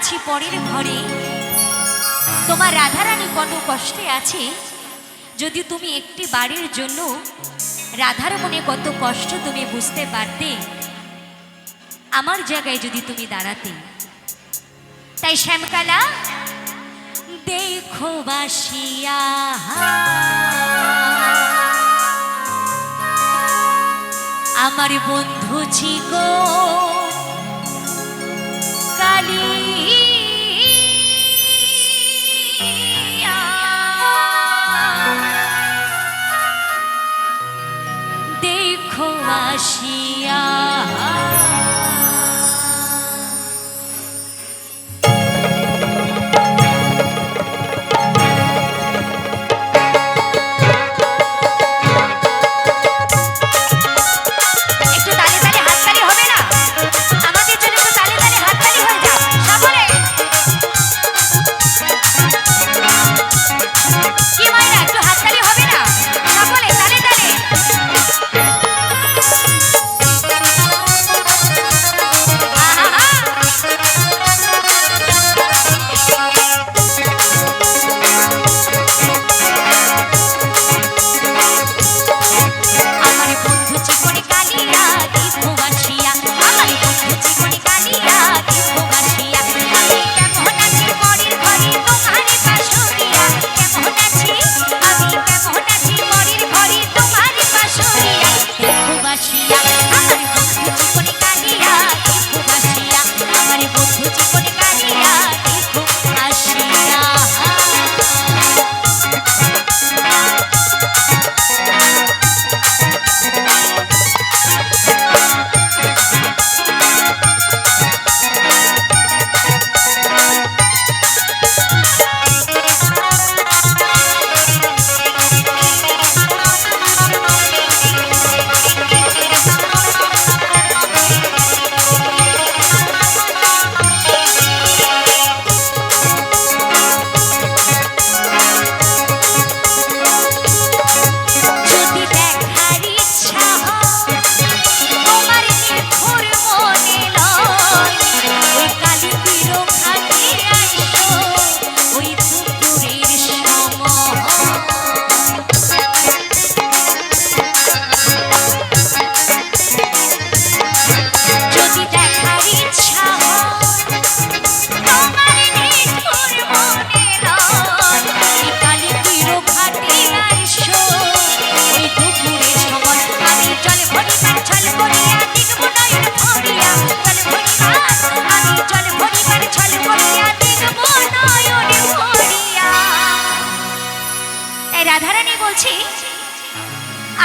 আছি পরের ঘরে, তোমার রাধারানী কত কষ্টে আছে। যদি তুমি একটি বাড়ির জন্য রাধার মনে কত কষ্ট তুমি বুঝতে পারতে, আমার জায়গায় যদি তুমি দাঁড়াতে। তাই শ্যামকালা দেখো বাসিয়া আমার বন্ধু চিকো কালিয়া, দেখো আসিয়া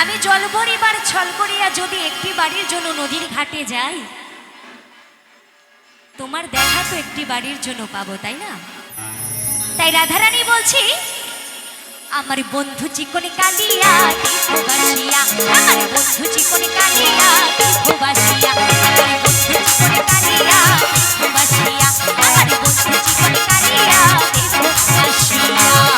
আমি জল ভরিবার ছল করিয়া যদি একটি বাড়ির জন্য নদীর ঘাটে যাই, তোমার দেখা তো একটি বাড়ির জন্য পাবো, তাই না? তাই রাধারানী বলছি, আমার বন্ধু চিকন কালিয়া দেখো বাসিয়া, আমার বন্ধু চিকন কালিয়া দেখো বাসিয়া, আমার বন্ধু চিকন কালিয়া দেখো বাসিয়া, আমার বন্ধু চিকন কালিয়া দেখো বাসিয়া।